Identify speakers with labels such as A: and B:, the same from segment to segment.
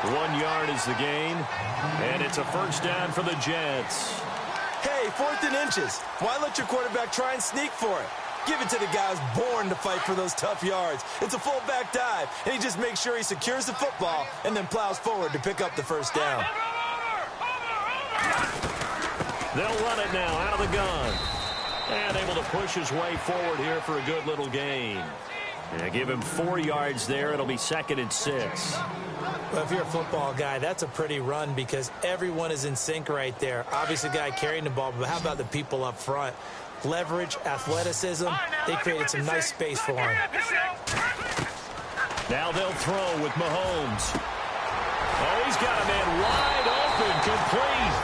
A: 1 yard is the gain, and it's a first down for the Jets.
B: Hey, 4th and inches. Why let your quarterback try and sneak for it? Give it to the guy who's born to fight for those tough yards. It's a fullback dive, and he just makes sure he secures the football and then plows forward to pick up the first down.
A: They'll run it now out of the gun. And able to push his way forward here for a good little gain. Give him 4 yards there. It'll be 2nd and 6.
B: Well, if you're a football guy, that's a pretty run because everyone is in sync right there. Obviously, the guy carrying the ball, but how about the people up front? Leverage, athleticism, they created some nice space for him.
A: Now they'll throw with Mahomes. Oh, he's got a man wide open, complete.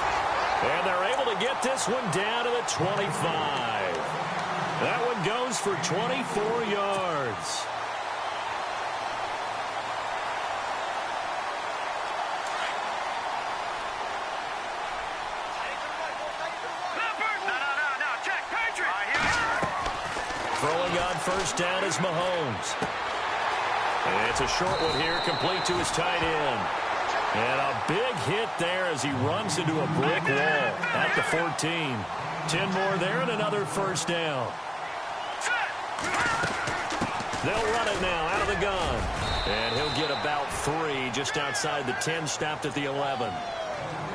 A: And they're able to get this one down to the 25. That one goes for 24 yards. Throwing on first down is Mahomes. And it's a short one here, complete to his tight end. And a big hit there as he runs into a brick wall at the 14. 10 more there and another first down. They'll run it now out of the gun. And he'll get about 3 just outside the 10, stopped at the 11.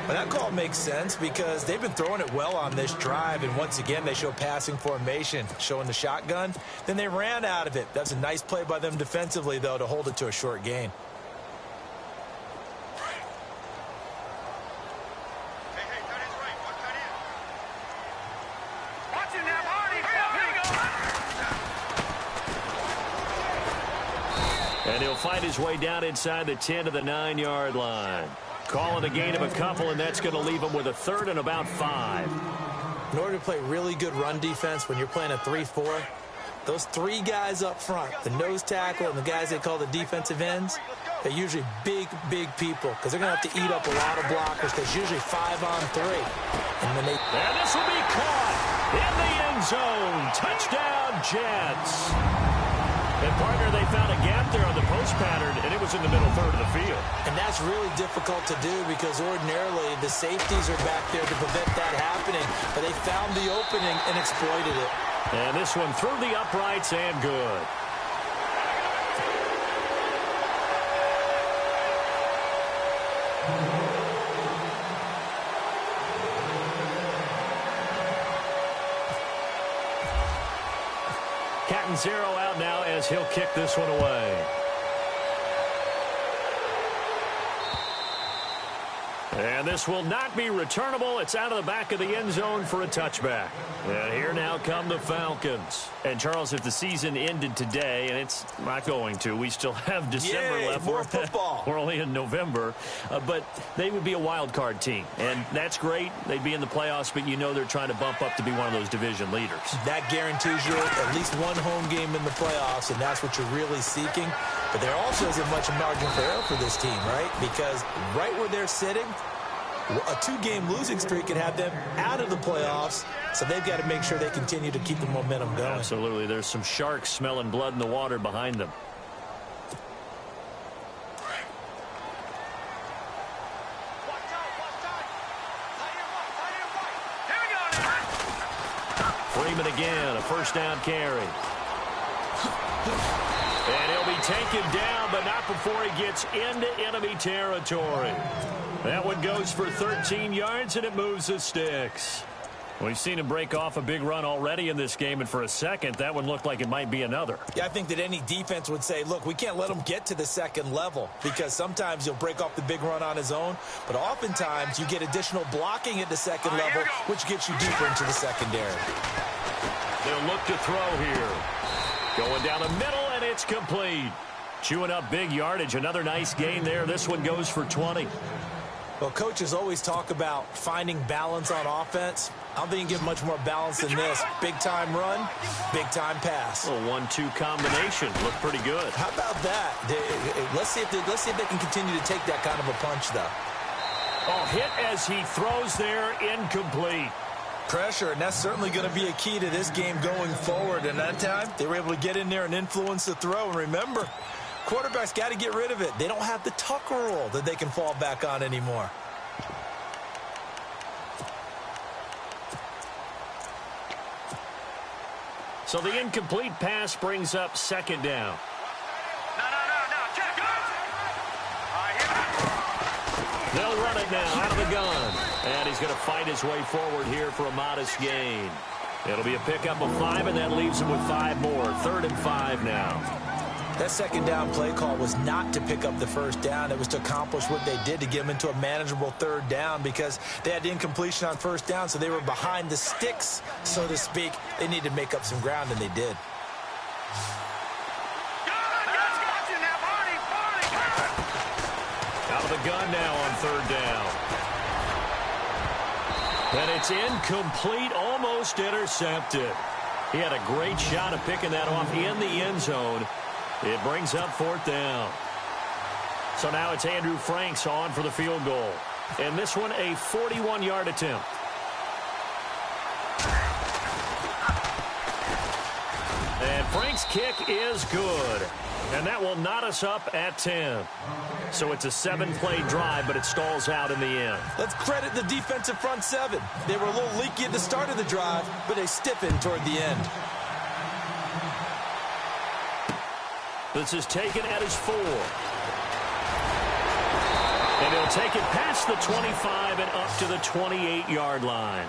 B: Well, that call makes sense because they've been throwing it well on this drive, and once again they show passing formation, showing the shotgun. Then they ran out of it. That's a nice play by them defensively, though, to hold it to a short gain.
A: And he'll find his way down inside the 10 to the 9-yard line. Calling a gain of a couple, and that's going to leave him with a 3rd and about 5.
B: In order to play really good run defense when you're playing a 3-4, those 3 guys up front, the nose tackle and the guys they call the defensive ends, they're usually big, big people because they're going to have to eat up a lot of blockers because usually 5 on 3. And
A: this will be caught in the end zone. Touchdown, Jets. And, partner, they found a gap there on the post pattern, and it was in the middle 3rd of the field.
B: And that's really difficult to do because ordinarily the safeties are back there to prevent that happening. But they found the opening and exploited it.
A: And this one through the uprights and good. Cat and 0 out now as he'll kick this one away. And this will not be returnable. It's out of the back of the end zone for a touchback. And here now come the Falcons. And, Charles, if the season ended today, and it's not going to, we still have December left.
B: More football.
A: We're only in November. But they would be a wild card team. And that's great. They'd be in the playoffs, but you know they're trying to bump up to be one of those division leaders. That
B: guarantees you at least one home game in the playoffs, and that's what you're really seeking. But there also isn't much margin for error for this team, right? Because right where they're sitting, a 2-game losing streak could have them out of the playoffs, so they've got to make sure they continue to keep the momentum going.
A: Absolutely. There's some sharks smelling blood in the water behind them. Freeman again, a first down carry. And he'll be taken down, but not before he gets into enemy territory. That one goes for 13 yards, and it moves the sticks. We've seen him break off a big run already in this game, and for a second, that one looked like it might be another.
B: Yeah, I think that any defense would say, look, we can't let him get to the second level because sometimes he'll break off the big run on his own, but oftentimes you get additional blocking at the second level, which gets you deeper into the secondary.
A: They'll look to throw here. Going down the middle, and it's complete. Chewing up big yardage. Another nice gain there. This one goes for 20.
B: Well, coaches always talk about finding balance on offense. I don't think you can get much more balance than this. Big-time run, big-time pass.
A: A 1-2 combination. Looked pretty good.
B: How about that? Let's see if they can continue to take that kind of a punch, though.
A: Oh, hit as he throws there, incomplete.
B: Pressure, and that's certainly going to be a key to this game going forward. And that time, they were able to get in there and influence the throw. And remember, Quarterback's got to get rid of it. They don't have the Tucker rule that they can fall back on anymore.
A: So the incomplete pass brings up second down. They'll run it now out of the gun. And he's going to fight his way forward here for a modest gain. It'll be a pickup of 5, and that leaves him with 5 more. 3rd and 5 now.
B: That second down play call was not to pick up the first down. It was to accomplish what they did to get them into a manageable 3rd down because they had incompletion on first down, so they were behind the sticks, so to speak. They needed to make up some ground, and they did.
A: Out of the gun now on 3rd down. And it's incomplete, almost intercepted. He had a great shot of picking that off in the end zone. It brings up 4th down. So now it's Andrew Franks on for the field goal. And this one a 41-yard attempt. And Frank's kick is good. And that will knot us up at 10. So it's a 7-play drive, but it stalls out in the end.
B: Let's credit the defensive front 7. They were a little leaky at the start of the drive, but they stiffened toward the end.
A: This is taken at his 4. And he'll take it past the 25 and up to the 28-yard line.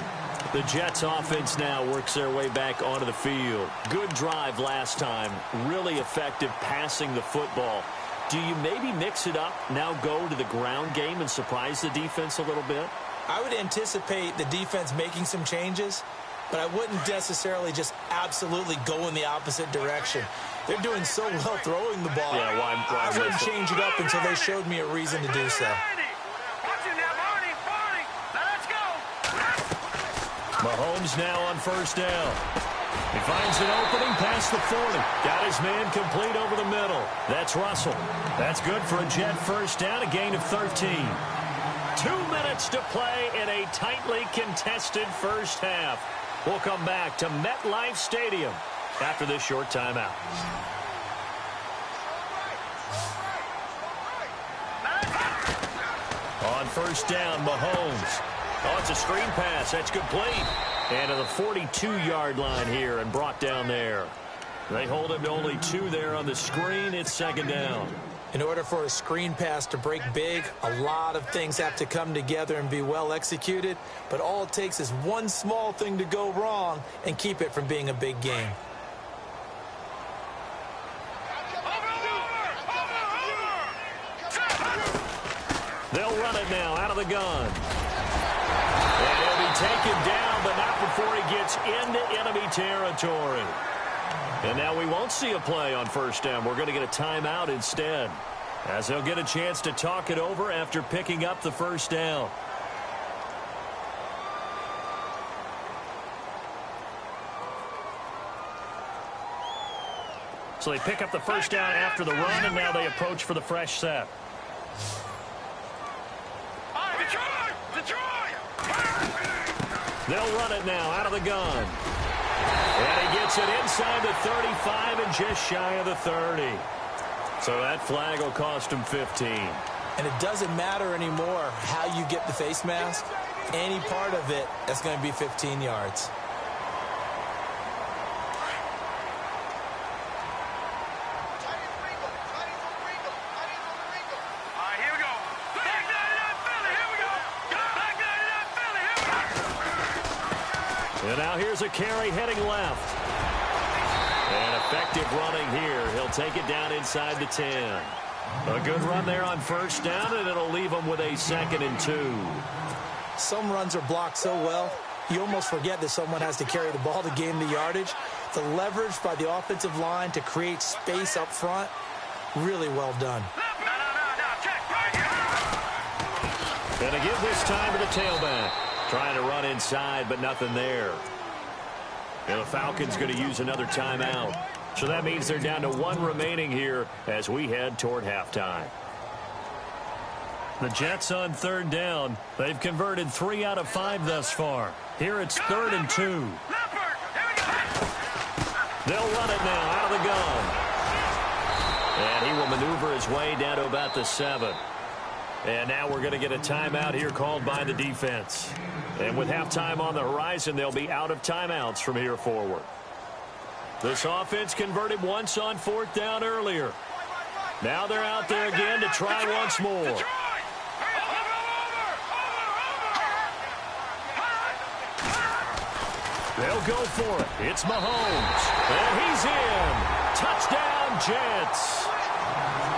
A: The Jets offense now works their way back onto the field. Good drive last time. Really effective passing the football. Do you maybe mix it up, now go to the ground game and surprise the defense a little bit?
B: I would anticipate the defense making some changes, but I wouldn't necessarily just absolutely go in the opposite direction. They're doing so well throwing the ball.
A: Yeah,
B: I wouldn't change it up until they showed me a reason to do so.
A: Mahomes now on 1st down. He finds an opening past the 40. Got his man complete over the middle. That's Russell. That's good for a Jet 1st down, a gain of 13. 2 minutes to play in a tightly contested first half. We'll come back to MetLife Stadium after this short timeout. On 1st down, Mahomes. Oh, it's a screen pass. That's complete. And to the 42-yard line here and brought down there. They hold him to only 2 there on the screen. It's 2nd down.
B: In order for a screen pass to break big, a lot of things have to come together and be well executed. But all it takes is one small thing to go wrong and keep it from being a big game.
A: They'll run it now out of the gun. And he'll be taken down, but not before he gets into enemy territory. And now we won't see a play on 1st down. We're going to get a timeout instead, as they'll get a chance to talk it over after picking up the 1st down. So they pick up the 1st down after the run, and now they approach for the fresh set. They'll run it now out of the gun. And he gets it inside the 35 and just shy of the 30. So that flag will cost him 15.
B: And it doesn't matter anymore how you get the face mask. Any part of it, that's going to be 15 yards.
A: And now here's a carry heading left. And effective running here. He'll take it down inside the 10. A good run there on 1st down, and it'll leave him with a 2nd and 2.
B: Some runs are blocked so well, you almost forget that someone has to carry the ball to gain the yardage. The leverage by the offensive line to create space up front, really well done.
A: Gonna give this time to the tailback. Trying to run inside, but nothing there. And the Falcons going to use another timeout. So that means they're down to 1 remaining here as we head toward halftime. The Jets on 3rd down. They've converted 3 out of 5 thus far. Here it's 3rd and 2. They'll run it now out of the gun. And he will maneuver his way down to about the 7. And now we're going to get a timeout here called by the defense. And with halftime on the horizon, they'll be out of timeouts from here forward. This offense converted once on 4th down earlier. Now they're out there again to try once more. They'll go for it. It's Mahomes. And he's in. Touchdown, Jets.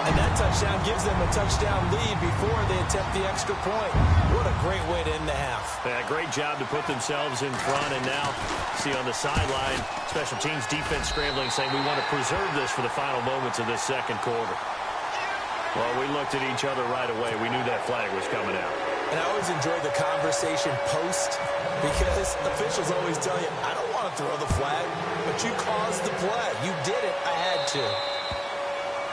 B: And that touchdown gives them a touchdown lead before they attempt the extra point. What a great way to end the half.
A: Yeah, great job to put themselves in front. And now, see on the sideline, special teams defense scrambling, saying we want to preserve this for the final moments of this second quarter. Well, we looked at each other right away. We knew that flag was coming out.
B: And I always enjoy the conversation post because officials always tell you, I don't want to throw the flag, but you caused the play. You did it. I had to.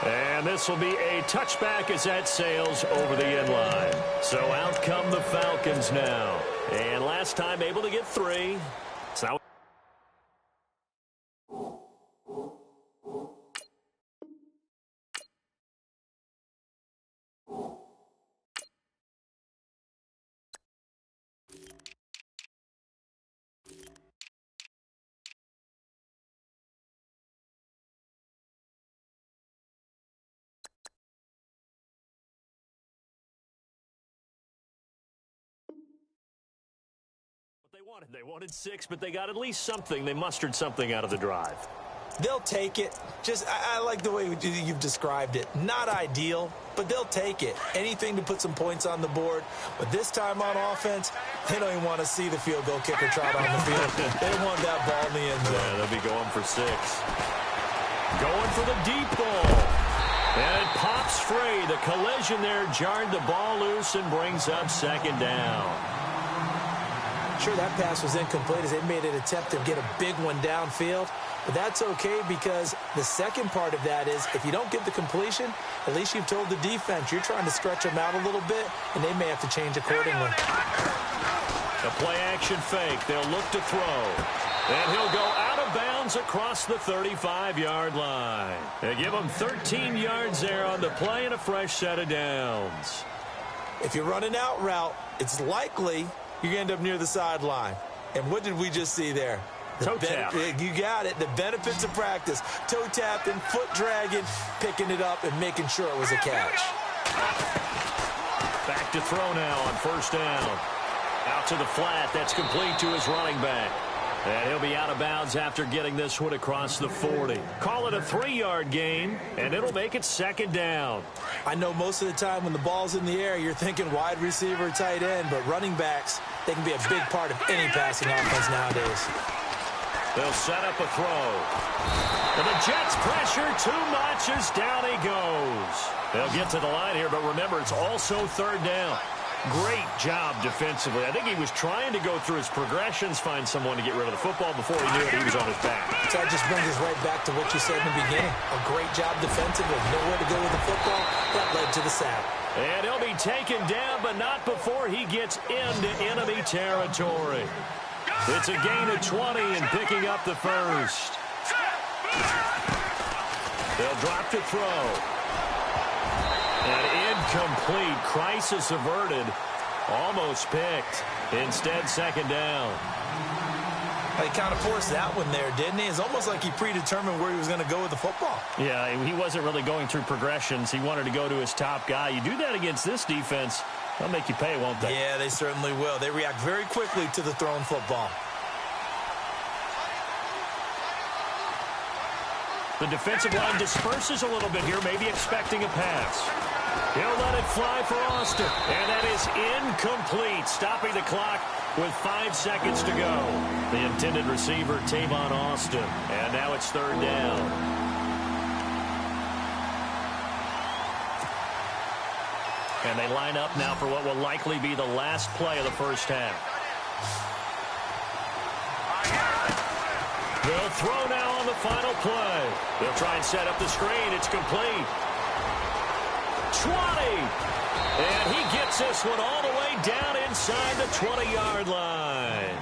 A: And this will be a touchback as that sails over the end line. So out come the Falcons now. And last time able to get 3. So They wanted 6, but they got at least something. They mustered something out of the drive.
B: They'll take it. I like the way you've described it. Not ideal, but they'll take it. Anything to put some points on the board. But this time on offense, they don't even want to see the field goal kicker trot on the field. They want that ball in the end zone.
A: Yeah, they'll be going for 6. Going for the deep ball. And it pops free. The collision there jarred the ball loose and brings up 2nd down.
B: Sure, that pass was incomplete as they made an attempt to get a big one downfield. But that's okay because the second part of that is if you don't get the completion, at least you've told the defense you're trying to stretch them out a little bit, and they may have to change accordingly.
A: A play-action fake. They'll look to throw. And he'll go out of bounds across the 35-yard line. They give him 13 yards there on the play and a fresh set of downs.
B: If you run an out route, it's likely you're going to end up near the sideline. And what did we just see there?
A: Toe tap.
B: You got it. The benefits of practice. Toe tapping, foot dragging, picking it up, and making sure it was a catch.
A: Back to throw now on 1st down. Out to the flat. That's complete to his running back. And he'll be out of bounds after getting this one across the 40. Call it a 3-yard gain, and it'll make it 2nd down.
B: I know most of the time when the ball's in the air, you're thinking wide receiver, tight end, but running backs, they can be a big part of any passing offense nowadays.
A: They'll set up a throw. And the Jets pressure too much as down he goes. They'll get to the line here, but remember, it's also 3rd down. Great job defensively. I think he was trying to go through his progressions, find someone to get rid of the football. Before he knew it, he was on his back.
B: So that just brings us right back to what you said in the beginning. A great job defensively. Nowhere to go with the football. That led to the sack.
A: And he'll be taken down, but not before he gets into enemy territory. It's a gain of 20 and picking up the 1st. They'll drop to throw. And incomplete. Crisis averted. Almost picked. Instead, 2nd down.
B: He kind of forced that one there, didn't he? It's almost like he predetermined where he was going to go with the football.
A: Yeah, he wasn't really going through progressions. He wanted to go to his top guy. You do that against this defense, they'll make you pay, won't they?
B: Yeah, they certainly will. They react very quickly to the thrown football.
A: The defensive line disperses a little bit here, maybe expecting a pass. He'll let it fly for Austin. And that is incomplete, stopping the clock with 5 seconds to go. The intended receiver, Tavon Austin. And now it's 3rd down. And they line up now for what will likely be the last play of the 1st half. They'll throw now on the final play. They'll try and set up the screen. It's complete. 20. And he gets this one all the way down inside the 20-yard line.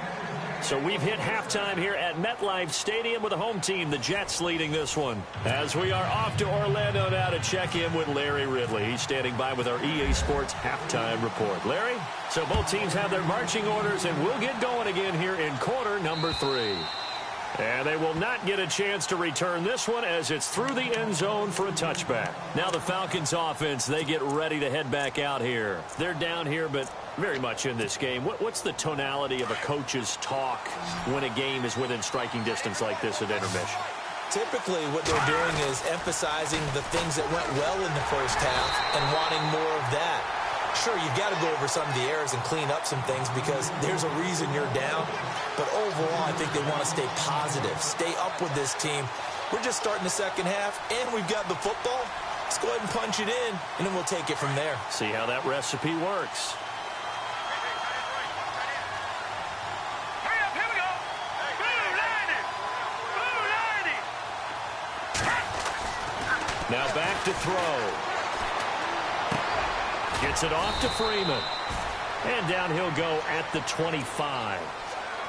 A: So we've hit halftime here at MetLife Stadium with the home team, the Jets, leading this one. As we are off to Orlando now to check in with Larry Ridley. He's standing by with our EA Sports halftime report. Larry, so both teams have their marching orders, and we'll get going again here in quarter number 3. And they will not get a chance to return this one as it's through the end zone for a touchback. Now the Falcons offense, they get ready to head back out here. They're down here, but very much in this game. What's the tonality of a coach's talk when a game is within striking distance like this at intermission?
B: Typically, what they're doing is emphasizing the things that went well in the first half and wanting more of that. Sure, you've got to go over some of the errors and clean up some things because there's a reason you're down. But overall, I think they want to stay positive, stay up with this team. We're just starting the second half, and we've got the football. Let's go ahead and punch it in, and then we'll take it from there.
A: See how that recipe works. Now back to throw. Gets it off to Freeman. And down he'll go at the 25.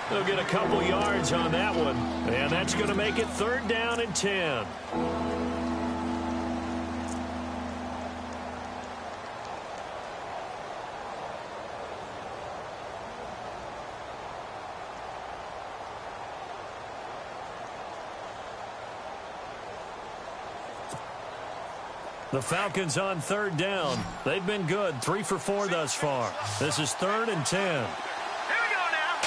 A: They'll get a couple yards on that one. And that's going to make it 3rd down and 10. The Falcons on 3rd down. They've been good, 3 for 4 thus far. This is 3rd and 10. Here we go now.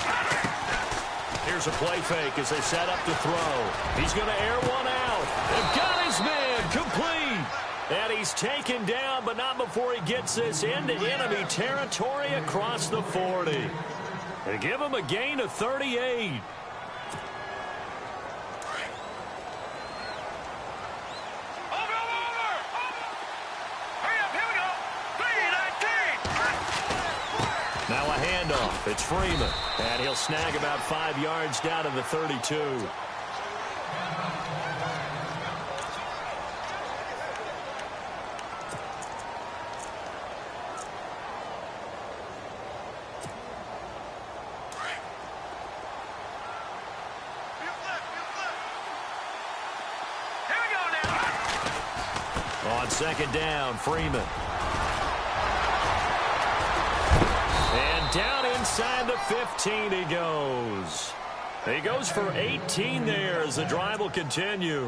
A: Here's a play fake as they set up to throw. He's going to air one out. They've got his man complete. And he's taken down, but not before he gets this into enemy territory across the 40. They give him a gain of 38. Now a handoff. It's Freeman. And he'll snag about 5 yards down to the 32. Here we go now. On 2nd down, Freeman. Down inside the 15 he goes. He goes for 18 there as the drive will continue.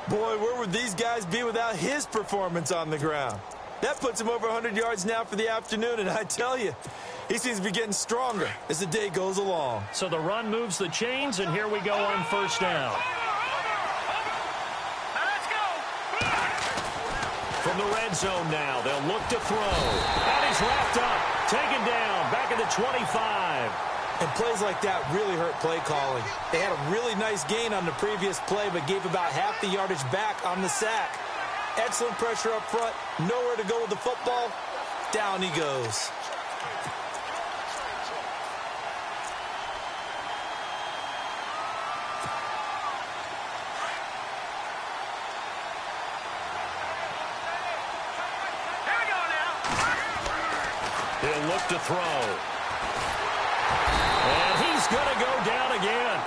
B: Boy, where would these guys be without his performance on the ground? That puts him over 100 yards now for the afternoon, and I tell you, he seems to be getting stronger as the day goes along.
A: So the run moves the chains, and here we go on 1st down. From the red zone now, they'll look to throw. And he's wrapped up, taken down, back at the 25.
B: And plays like that really hurt play calling. They had a really nice gain on the previous play, but gave about half the yardage back on the sack. Excellent pressure up front, nowhere to go with the football. Down he goes.
A: He'll look to throw. And he's going to go down again.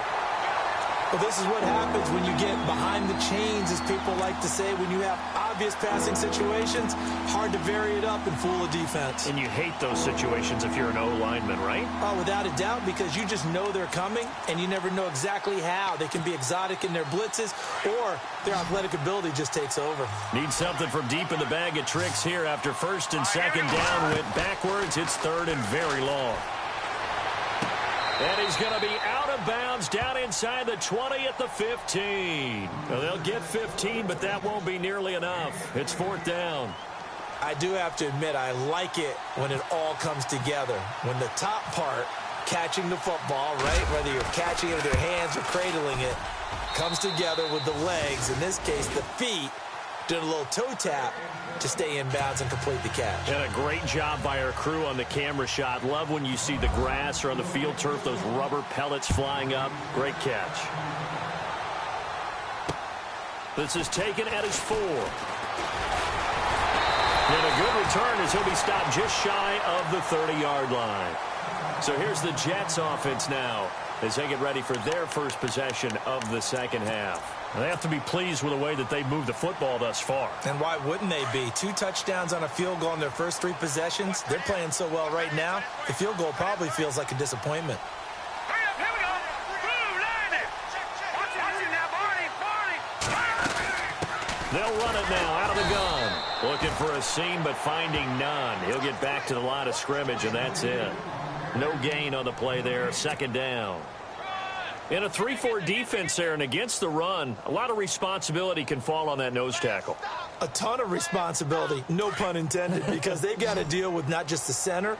B: Well, this is what happens when you get behind the chains, as people like to say. When you have obvious passing situations, hard to vary it up and fool a defense.
A: And you hate those situations if you're an O-lineman, right?
B: Oh, without a doubt, because you just know they're coming, and you never know exactly how. They can be exotic in their blitzes, or their athletic ability just takes over.
A: Need something from deep in the bag of tricks here after 1st and 2nd down went backwards. It's 3rd and very long. And he's going to be out of bounds down inside the 20 at the 15. Well, they'll get 15, but that won't be nearly enough. It's 4th down.
B: I do have to admit, I like it when it all comes together. When the top part, catching the football, right, whether you're catching it with your hands or cradling it, comes together with the legs, in this case the feet, doing a little toe tap to stay in bounds and complete the catch.
A: And a great job by our crew on the camera shot. Love when you see the grass or on the field turf, those rubber pellets flying up. Great catch. This is taken at his 4. And a good return as he'll be stopped just shy of the 30-yard line. So here's the Jets offense now. as they get ready for their first possession of the second half. They have to be pleased with the way that they moved the football thus far.
B: And why wouldn't they be? 2 touchdowns on a field goal in their first 3 possessions. They're playing so well right now, the field goal probably feels like a disappointment.
A: They'll run it now out of the gun. Looking for a seam, but finding none. He'll get back to the line of scrimmage, and that's it. No gain on the play there. Second down. In a 3-4 defense there, and against the run, a lot of responsibility can fall on that nose tackle.
B: A ton of responsibility, no pun intended, because they've got to deal with not just the center,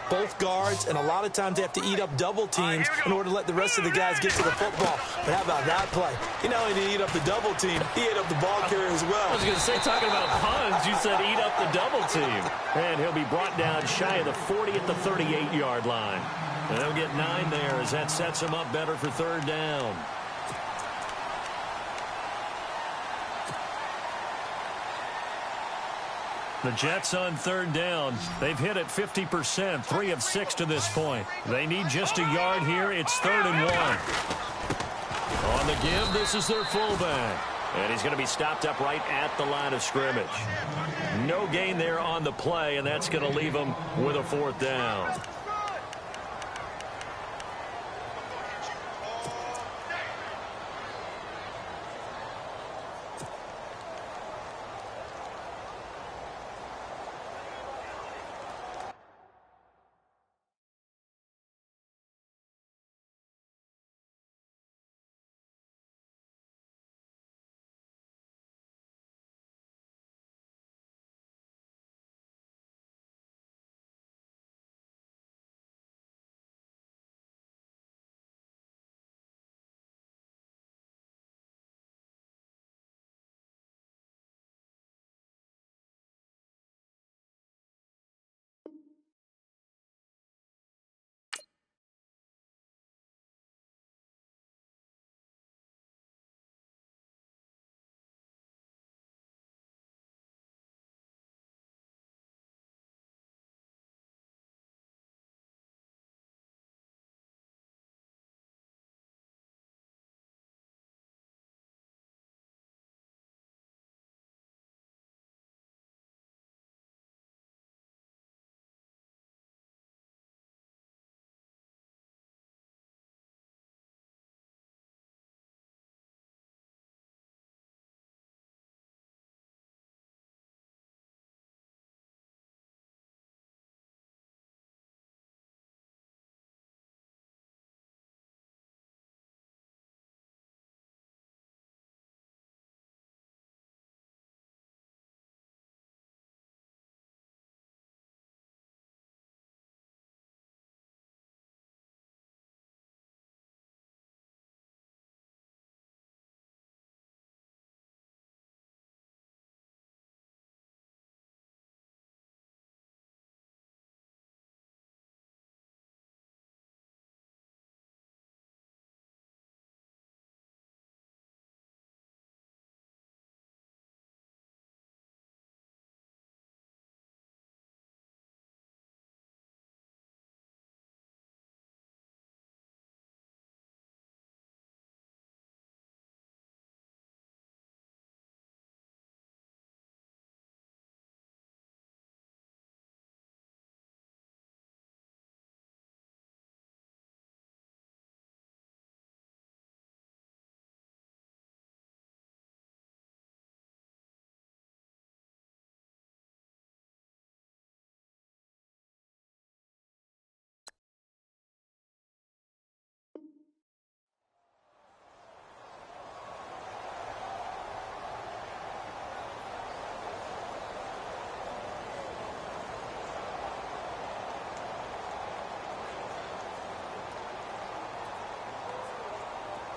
B: both guards, and a lot of times they have to eat up double teams in order to let the rest of the guys get to the football. But how about that play? He not only did he eat up the double team, he ate up the ball carrier as well.
A: I was going to say, talking about puns, you said eat up the double team. And he'll be brought down shy of the 40 at the 38-yard line. And they'll get 9 there as that sets him up better for third down. The Jets on third down. They've hit it 50%, 3 of 6 to this point. They need just a yard here. It's 3rd and 1. On the give, this is their fullback. And he's going to be stopped up right at the line of scrimmage. No gain there on the play, and that's going to leave him with a 4th down.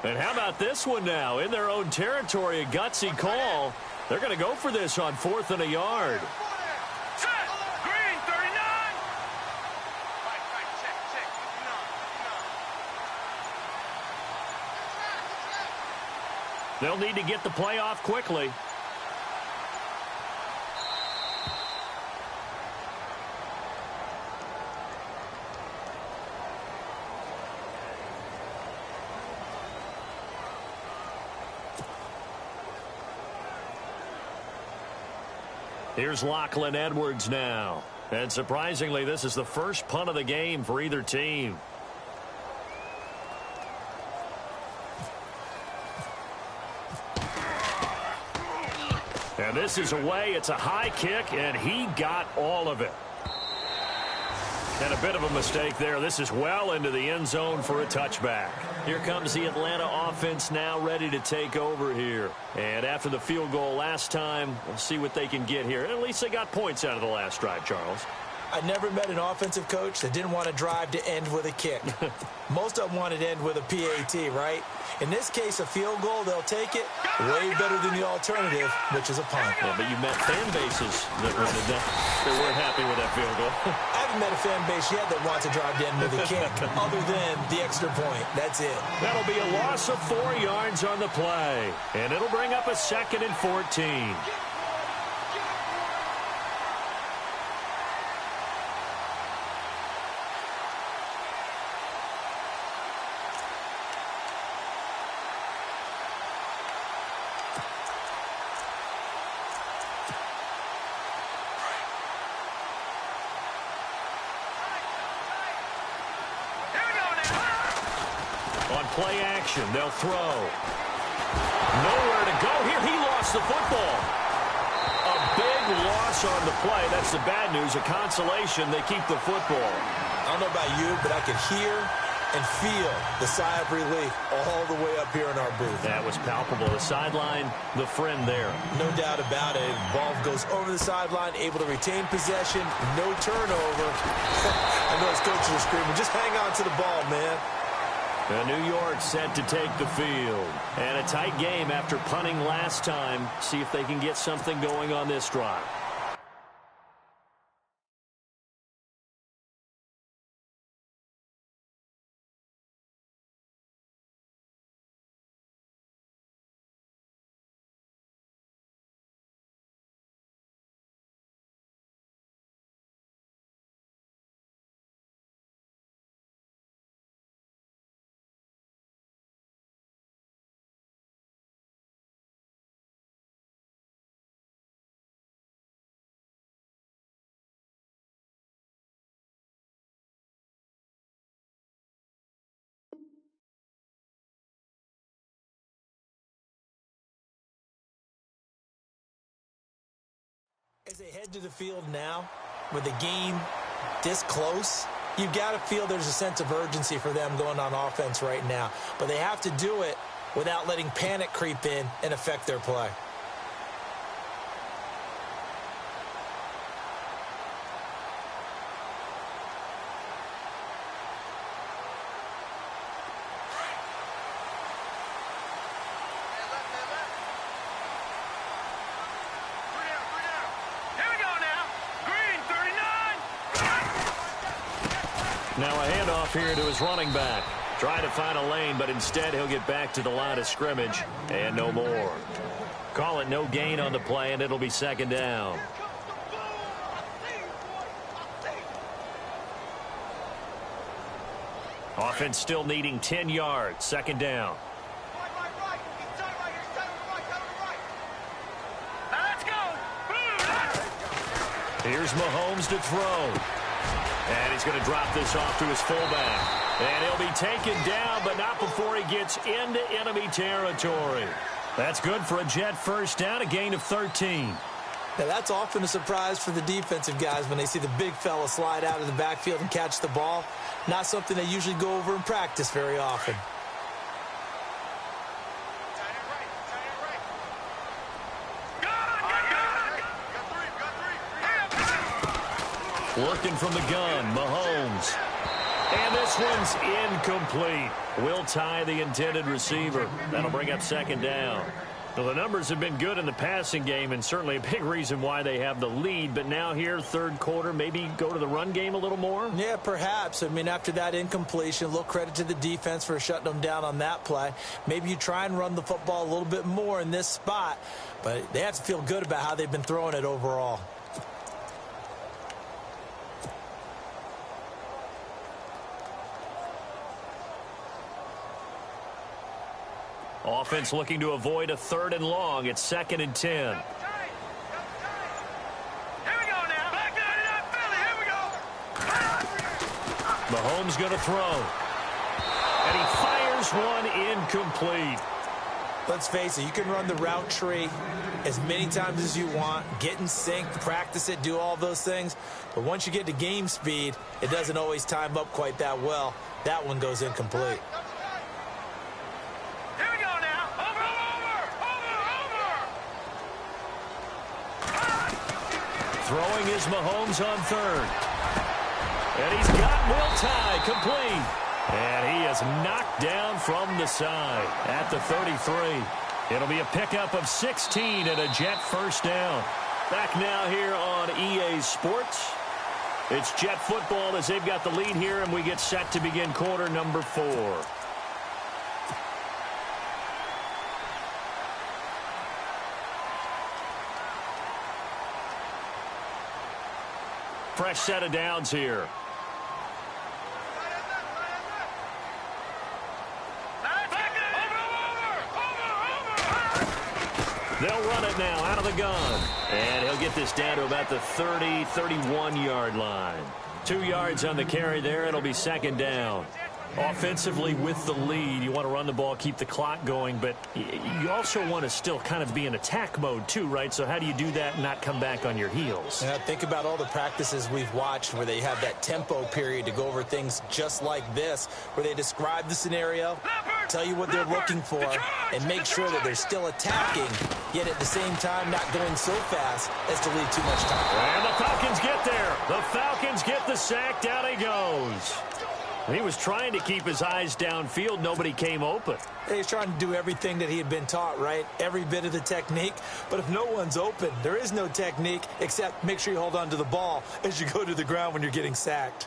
A: And how about this one now? In their own territory, a gutsy call. They're going to go for this on 4th and a yard. They'll need to get the play off quickly. Here's Lachlan Edwards now. And surprisingly, this is the first punt of the game for either team. And this is away. It's a high kick, and he got all of it. And a bit of a mistake there. This is well into the end zone for a touchback. Here comes the Atlanta offense now ready to take over here. And after the field goal last time, we'll see what they can get here. At least they got points out of the last drive, Charles.
B: I never met an offensive coach that didn't want to drive to end with a kick. Most of them wanted to end with a PAT, right? In this case, a field goal, they'll take it way better than the alternative, which is a punt.
A: Yeah, but you met fan bases that weren't happy with that field goal.
B: I haven't met a fan base yet that wants to drive to end with a kick, other than the extra point. That's it.
A: That'll be a loss of 4 yards on the play, and it'll bring up a 2nd and 14. Play action. They'll throw. Nowhere to go here. He lost the football. A big loss on the play. That's the bad news. A consolation. They keep the football.
B: I don't know about you, but I could hear and feel the sigh of relief all the way up here in our booth.
A: That was palpable. The sideline, the friend there.
B: No doubt about it. Ball goes over the sideline, able to retain possession, no turnover. I know his coaches are screaming, just hang on to the ball, man.
A: New York set to take the field. And a tight game after punting last time. See if they can get something going on this drive.
B: As they head to the field now, with the game this close, you've got to feel there's a sense of urgency for them going on offense right now. But they have to do it without letting panic creep in and affect their play.
A: Now a handoff here to his running back. Trying to find a lane, but instead he'll get back to the line of scrimmage and no more. Call it no gain on the play, and it'll be 2nd down. Offense still needing 10 yards. 2nd down. Here's Mahomes to throw. And he's going to drop this off to his fullback. And he'll be taken down, but not before he gets into enemy territory. That's good for a Jet first down, a gain of 13.
B: Now, that's often a surprise for the defensive guys when they see the big fella slide out of the backfield and catch the ball. Not something they usually go over in practice very often.
A: Looking from the gun, Mahomes. And this one's incomplete. Will tie the intended receiver. That'll bring up 2nd down. Well, the numbers have been good in the passing game, and certainly a big reason why they have the lead. But now here, 3rd quarter, maybe go to the run game a little more?
B: Yeah, perhaps. I mean, after that incompletion, a little credit to the defense for shutting them down on that play. Maybe you try and run the football a little bit more in this spot. But they have to feel good about how they've been throwing it overall.
A: Offense looking to avoid a 3rd and long. It's 2nd and 10. Mahomes going to throw. And he fires one incomplete.
B: Let's face it, you can run the route tree as many times as you want, get in sync, practice it, do all those things. But once you get to game speed, it doesn't always time up quite that well. That one goes incomplete.
C: Here we go now. Over.
A: Throwing is Mahomes on third. And he's got Will Tye complete. And he is knocked down from the side at the 33. It'll be a pickup of 16 and a Jet first down. Back now here on EA Sports. It's Jet football as they've got the lead here, and we get set to begin quarter number 4. Fresh set of downs here. They'll run it now out of the gun. And he'll get this down to about the 30, 31-yard line. 2 yards on the carry there. It'll be second down. Offensively with the lead, you want to run the ball, keep the clock going, but you also want to still kind of be in attack mode too, right? So how do you do that and not come back on your heels?
B: Yeah, think about all the practices we've watched where they have that tempo period to go over things just like this, where they describe the scenario, tell you what they're looking for, and make sure that they're still attacking, yet at the same time not going so fast as to leave too much time.
A: And the Falcons get there. The Falcons get the sack. Down he goes. He was trying to keep his eyes downfield. Nobody came open.
B: He's trying to do everything that he had been taught, right? Every bit of the technique. But if no one's open, there is no technique except make sure you hold on to the ball as you go to the ground when you're getting sacked.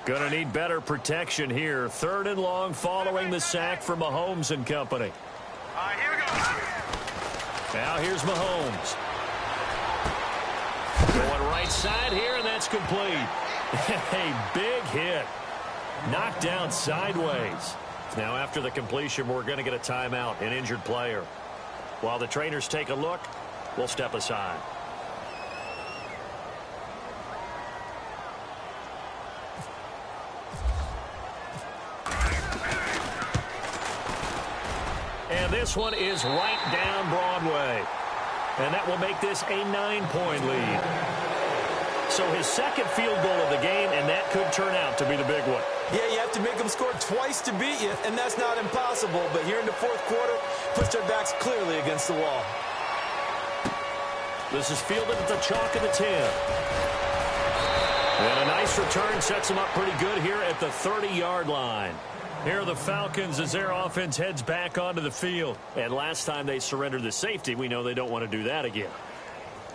A: Gonna need better protection here. 3rd and long following the sack for Mahomes and company.
C: All right, here we go.
A: Now here's Mahomes. Going right side here, and that's complete. A big hit. Knocked down sideways. Now after the completion, we're going to get a timeout, an injured player. While the trainers take a look, we'll step aside. And this one is right down Broadway. And that will make this a 9-point lead. So his second field goal of the game, and that could turn out to be the big one.
B: Yeah, you have to make them score twice to beat you, and that's not impossible. But here in the 4th quarter, puts their backs clearly against the wall.
A: This is fielded at the chalk of the 10. And a nice return sets them up pretty good here at the 30-yard line. Here are the Falcons as their offense heads back onto the field. And last time they surrendered the safety, we know they don't want to do that again.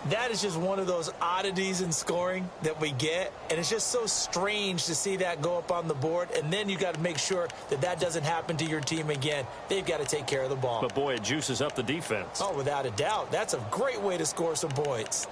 B: That is just one of those oddities in scoring that we get. And it's just so strange to see that go up on the board. And then you got to make sure that that doesn't happen to your team again. They've got to take care of the ball.
A: But, boy, it juices up the defense.
B: Oh, without a doubt. That's a great way to score some points.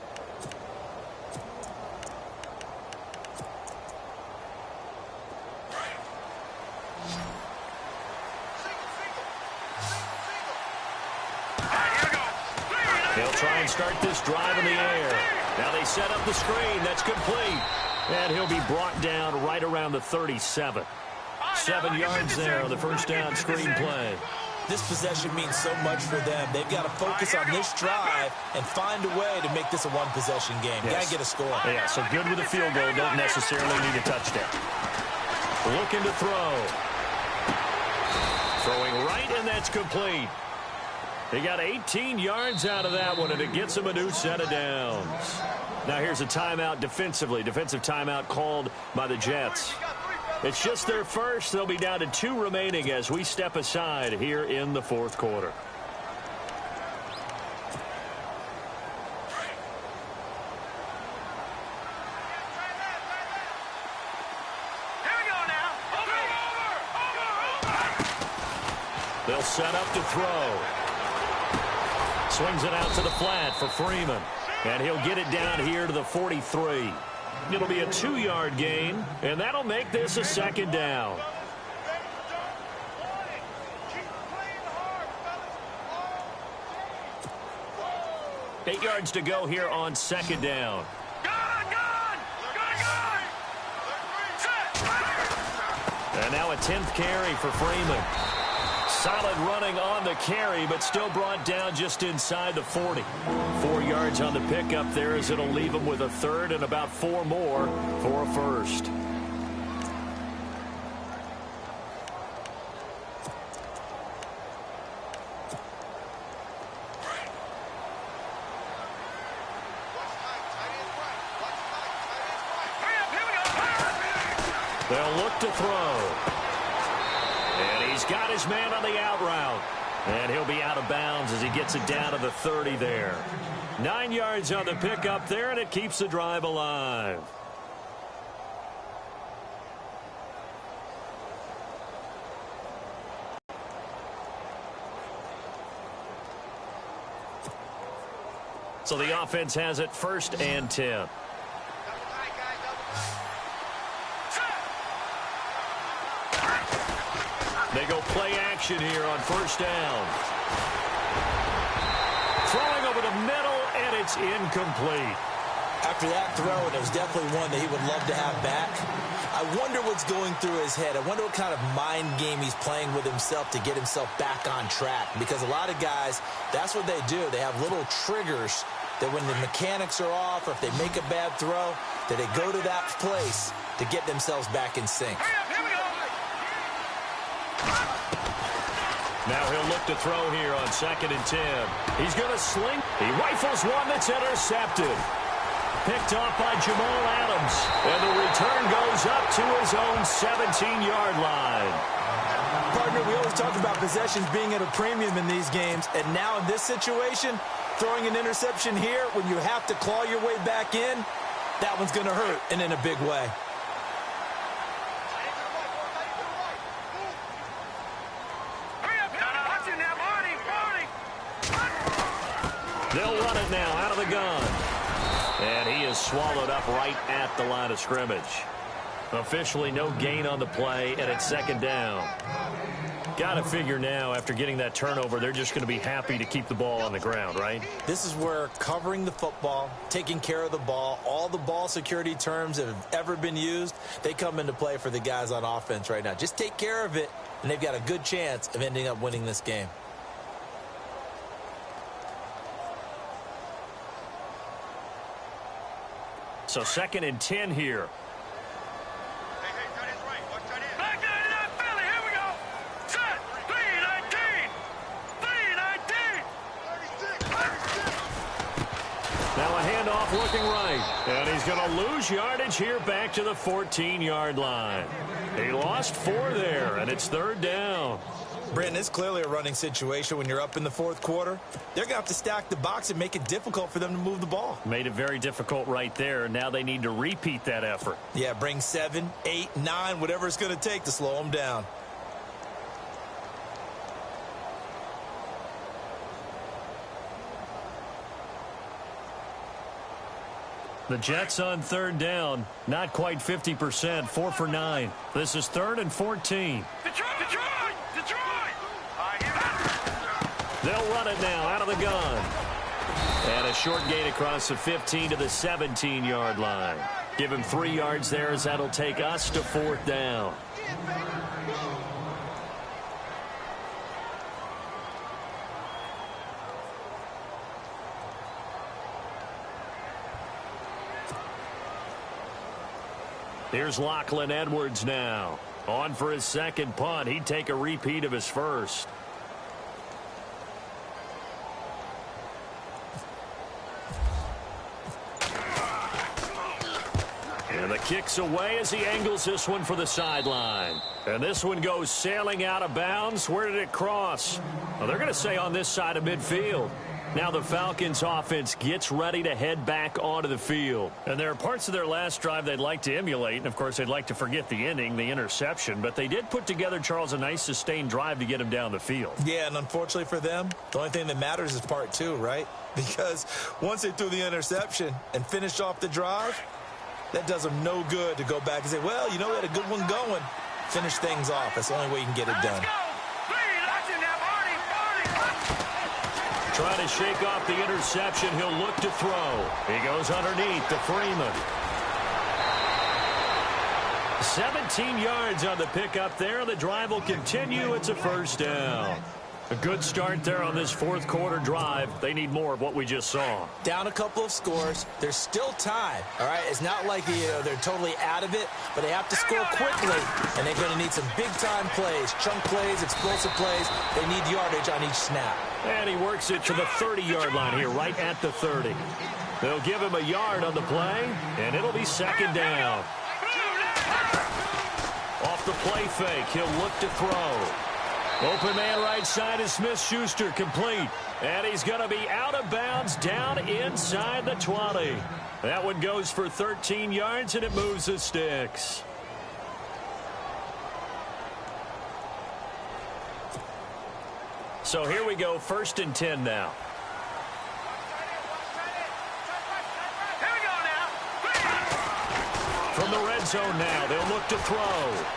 A: They'll try and start this drive in the air. Now they set up the screen. That's complete. And he'll be brought down right around the 37. 7 yards there on the first down screen play.
B: This possession means so much for them. They've got to focus on this drive and find a way to make this a one-possession game.
A: Yes.
B: Got to get a score.
A: Yeah, so good with a field goal. Don't necessarily need a touchdown. Looking to throw. Throwing right, and that's complete. He got 18 yards out of that one, and it gets him a new set of downs. Now here's a timeout defensively. Defensive timeout called by the Jets. It's just their first. They'll be down to 2 remaining as we step aside here in the 4th quarter. They'll set up to throw. Swings it out to the flat for Freeman. And he'll get it down here to the 43. It'll be a 2-yard gain, and that'll make this a second down. Eight yards to go here on second down.
C: Gun!
A: And now a 10th carry for Freeman. Solid running on the carry, but still brought down just inside the 40. 4 yards on the pickup there as it'll leave him with a third and about 4 more for a first. They'll look to throw. And he's got his man on the out route. And he'll be out of bounds as he gets it down to the 30 there. 9 yards on the pickup there, and it keeps the drive alive. So the offense has it 1st and 10. They go play action here on 1st down. Throwing over the middle, and it's incomplete.
B: After that throw, and it was definitely one that he would love to have back. I wonder what's going through his head. I wonder what kind of mind game he's playing with himself to get himself back on track. Because a lot of guys, that's what they do. They have little triggers that when the mechanics are off or if they make a bad throw, that they go to that place to get themselves back in sync.
A: Now he'll look to throw here on 2nd and 10. He's going to sling. He rifles one that's intercepted. Picked off by Jamal Adams. And the return goes up to his own 17-yard line.
B: Partner, we always talk about possessions being at a premium in these games. And now in this situation, throwing an interception here when you have to claw your way back in, that one's going to hurt, and in a big way.
A: They'll run it now out of the gun. And he is swallowed up right at the line of scrimmage. Officially no gain on the play, and it's 2nd down. Got to figure now, after getting that turnover, they're just going to be happy to keep the ball on the ground, right?
B: This is where covering the football, taking care of the ball, all the ball security terms that have ever been used, they come into play for the guys on offense right now. Just take care of it, and they've got a good chance of ending up winning this game.
A: So 2nd and 10 here. Now a handoff looking right. And he's going to lose yardage here back to the 14-yard line. He lost 4 there, and it's 3rd down.
B: Brenton, it's clearly a running situation when you're up in the 4th quarter. They're going to have to stack the box and make it difficult for them to move the ball.
A: Made it very difficult right there. Now they need to repeat that effort.
B: Yeah, bring 7, 8, 9, whatever it's going to take to slow them down.
A: The Jets on 3rd down. Not quite 50%. 4 for 9. This is 3rd and 14.
C: Detroit!
A: They'll run it now out of the gun. And a short gain across the 15 to the 17-yard line. Give him 3 yards there as that'll take us to 4th down. Here's Lachlan Edwards now. On for his 2nd punt. He'd take a repeat of his first. And the kick's away as he angles this one for the sideline. And this one goes sailing out of bounds. Where did it cross? Well, they're going to say on this side of midfield. Now the Falcons offense gets ready to head back onto the field. And there are parts of their last drive they'd like to emulate. And, of course, they'd like to forget the ending, the interception. But they did put together, Charles, a nice sustained drive to get him down the field.
B: Yeah, and unfortunately for them, the only thing that matters is part 2, right? Because once they threw the interception and finished off the drive, that does them no good to go back and say, well, you know, we had a good one going. Finish things off. That's the only way you can get it done.
A: Trying to shake off the interception. He'll look to throw. He goes underneath to Freeman. 17 yards on the pickup there. The drive will continue. It's a first down. A good start there on this fourth quarter drive. They need more of what we just saw.
B: Down a couple of scores. There's still time. All right, it's not like they're totally out of it, but they have to score quickly, and they're going to need some big-time plays, chunk plays, explosive plays. They need yardage on each snap.
A: And he works it to the 30-yard line here, right at the 30. They'll give him a yard on the play, and it'll be second down. Off the play fake, he'll look to throw. Open man right side is Smith-Schuster, complete. And he's going to be out of bounds down inside the 20. That one goes for 13 yards, and it moves the sticks. So here we go, 1st and 10 now.
C: Here we go now.
A: From the red zone now, they'll look to throw.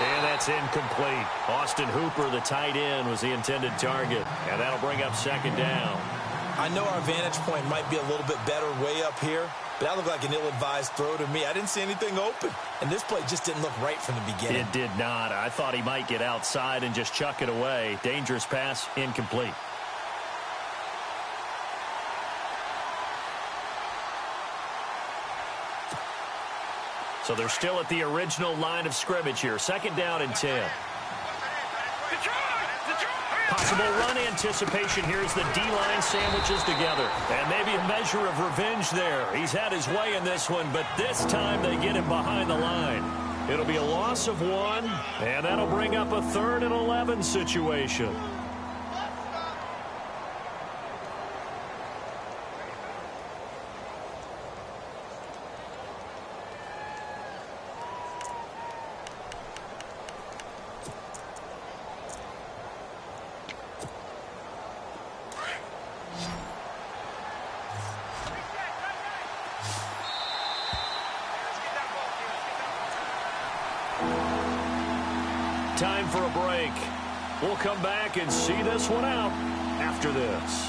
A: And that's incomplete. Austin Hooper, the tight end, was the intended target. And that'll bring up second down.
B: I know our vantage point might be a little bit better way up here, but that looked like an ill-advised throw to me. I didn't see anything open. And this play just didn't look right from the beginning.
A: It did not. I thought he might get outside and just chuck it away. Dangerous pass, incomplete. So they're still at the original line of scrimmage here. 2nd down and 10. Possible run anticipation here as the D-line sandwiches together. And maybe a measure of revenge there. He's had his way in this one, but this time they get him behind the line. It'll be a loss of 1, and that'll bring up a 3rd and 11 situation. Time for a break. We'll come back and see this one out after this.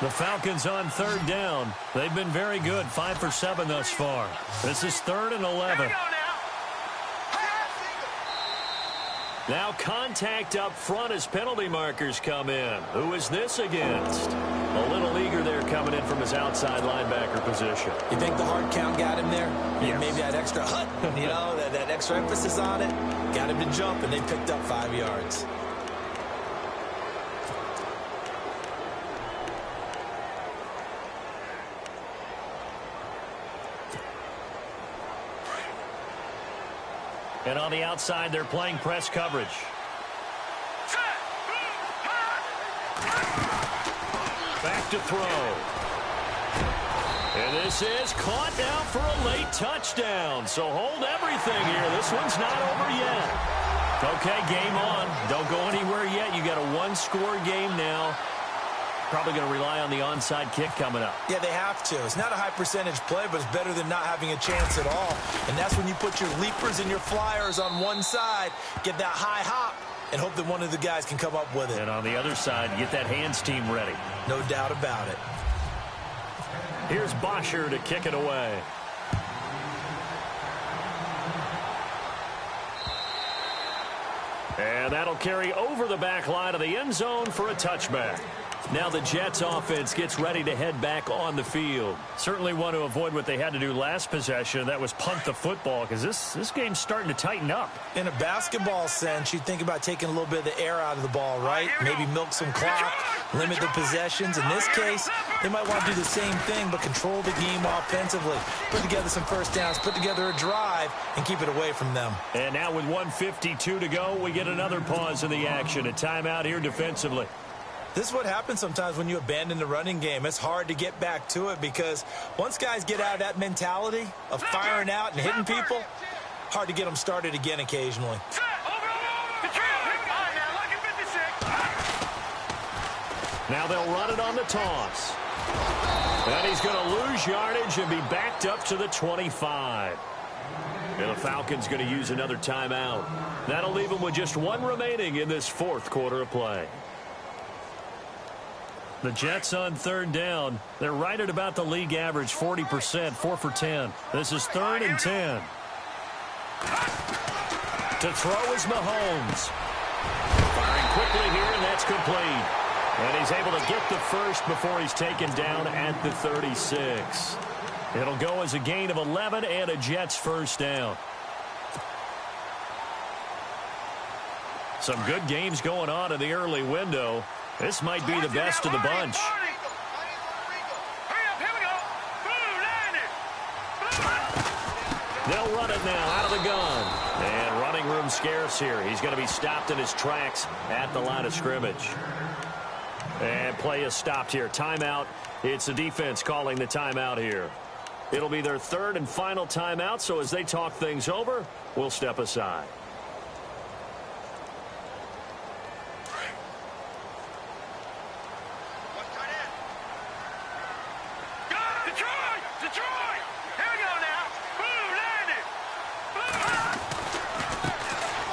A: The Falcons on 3rd down. They've been very good, 5 for 7 thus far. This is 3rd and 11. Now contact up front as penalty markers come in. Who is this against? A little eager there coming in from his outside linebacker position.
B: You think the hard count got him there?
A: Yes.
B: Maybe that extra hut, that extra emphasis on it, got him to jump, and they picked up 5 yards.
A: And on the outside, they're playing press coverage. Back to throw. And this is caught now for a late touchdown. So hold everything here. This one's not over yet. Okay, game on. Don't go anywhere yet. You got a 1-score game now. Probably going to rely on the onside kick coming up.
B: Yeah, they have to. It's not a high percentage play, but it's better than not having a chance at all. And that's when you put your leapers and your flyers on one side, get that high hop, and hope that one of the guys can come up with it.
A: And on the other side, get that hands team ready.
B: No doubt about it.
A: Here's Bosher to kick it away. And that'll carry over the back line of the end zone for a touchback. Now the Jets offense gets ready to head back on the field. Certainly want to avoid what they had to do last possession. That was punt the football, because this game's starting to tighten up.
B: In a basketball sense, you think about taking a little bit of the air out of the ball, right? Maybe milk some clock, limit the possessions. In this case, they might want to do the same thing, but control the game offensively. Put together some first downs, put together a drive, and keep it away from them.
A: And now with 1:52 to go, we get another pause in the action. A timeout here defensively.
B: This is what happens sometimes when you abandon the running game. It's hard to get back to it because once guys get out of that mentality of firing out and hitting people, hard to get them started again occasionally.
A: Now they'll run it on the toss. And he's going to lose yardage and be backed up to the 25. And the Falcons going to use another timeout. That'll leave them with just one remaining in this fourth quarter of play. The Jets on third down. They're right at about the league average, 40%, 4 for 10. This is 3rd and 10. To throw is Mahomes. Firing quickly here, and that's complete. And he's able to get the first before he's taken down at the 36. It'll go as a gain of 11 and a Jets first down. Some good games going on in the early window. This might be the best of the bunch. They'll run it now out of the gun. And running room scarce here. He's going to be stopped in his tracks at the line of scrimmage. And play is stopped here. Timeout. It's the defense calling the timeout here. It'll be their third and final timeout, so as they talk things over, we'll step aside.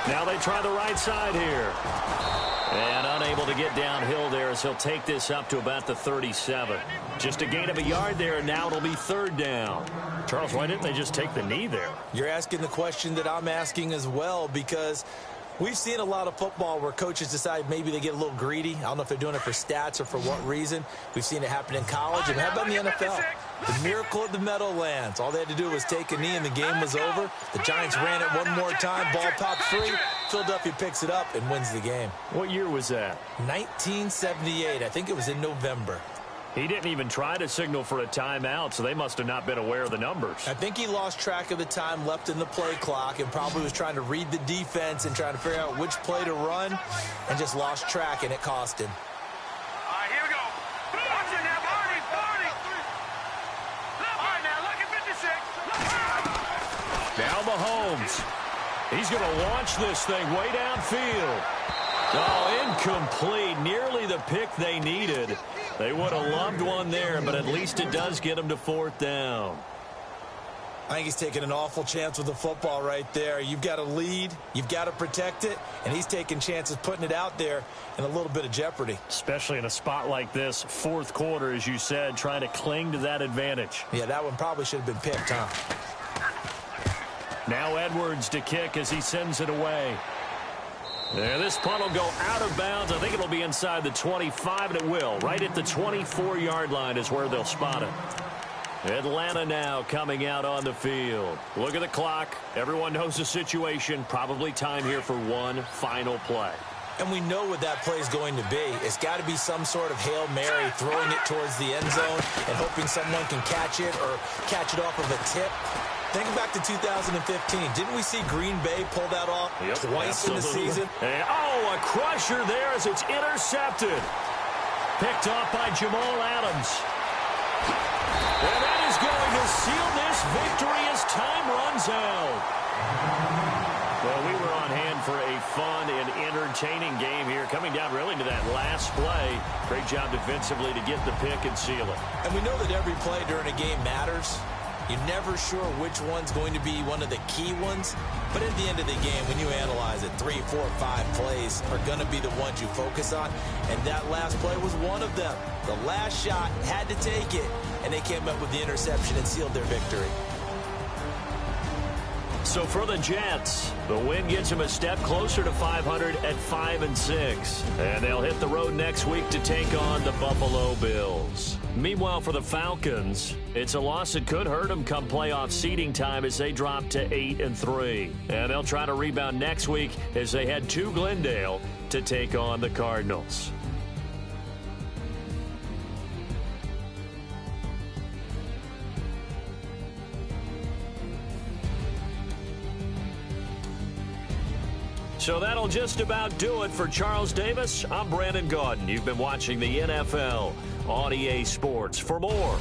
A: Now they try the right side here. And unable to get downhill there as he'll take this up to about the 37. Just a gain of a yard there, and now it'll be third down. Charles, why didn't they just take the knee there?
B: You're asking the question that I'm asking as well, because we've seen a lot of football where coaches decide maybe they get a little greedy. I don't know if they're doing it for stats or for what reason. We've seen it happen in college, and how about in the NFL? The miracle of the Meadowlands. All they had to do was take a knee, and the game was over. The Giants ran it one more time. Ball popped free. Philadelphia picks it up and wins the game.
A: What year was that?
B: 1978. I think it was in November.
A: He didn't even try to signal for a timeout, so they must have not been aware of the numbers.
B: I think he lost track of the time left in the play clock and probably was trying to read the defense and trying to figure out which play to run and just lost track, and it cost him.
C: All right, here we go. Watch it now, 40. All right, now, look at 56.
A: Now Mahomes. He's going to launch this thing way downfield. Oh, incomplete. Nearly the pick they needed. They would have loved one there, but at least it does get them to fourth down.
B: I think he's taking an awful chance with the football right there. You've got to lead, you've got to protect it, and he's taking chances putting it out there in a little bit of jeopardy.
A: Especially in a spot like this, fourth quarter, as you said, trying to cling to that advantage.
B: Yeah, that one probably should have been picked, huh?
A: Now Edwards to kick as he sends it away. There, this punt will go out of bounds. I think it'll be inside the 25, and it will. Right at the 24-yard line is where they'll spot it. Atlanta now coming out on the field. Look at the clock. Everyone knows the situation. Probably time here for one final play.
B: And we know what that play is going to be. It's got to be some sort of Hail Mary, throwing it towards the end zone and hoping someone can catch it or catch it off of a tip. Think back to 2015. Didn't we see Green Bay pull that off twice in the season?
A: And, a crusher there as it's intercepted. Picked off by Jamal Adams. And that is going to seal this victory as time runs out. Well, we were on hand for a fun and entertaining game here, coming down really to that last play. Great job defensively to get the pick and seal it.
B: And we know that every play during a game matters. You're never sure which one's going to be one of the key ones. But at the end of the game, when you analyze it, 3, 4, 5 plays are going to be the ones you focus on. And that last play was one of them. The last shot had to take it, and they came up with the interception and sealed their victory.
A: So for the Jets, the win gets them a step closer to 500 at 5-6. And they'll hit the road next week to take on the Buffalo Bills. Meanwhile, for the Falcons, it's a loss that could hurt them come playoff seeding time as they drop to 8-3. And they'll try to rebound next week as they head to Glendale to take on the Cardinals. So that'll just about do it for Charles Davis. I'm Brandon Gaudin. You've been watching the NFL on EA Sports. For more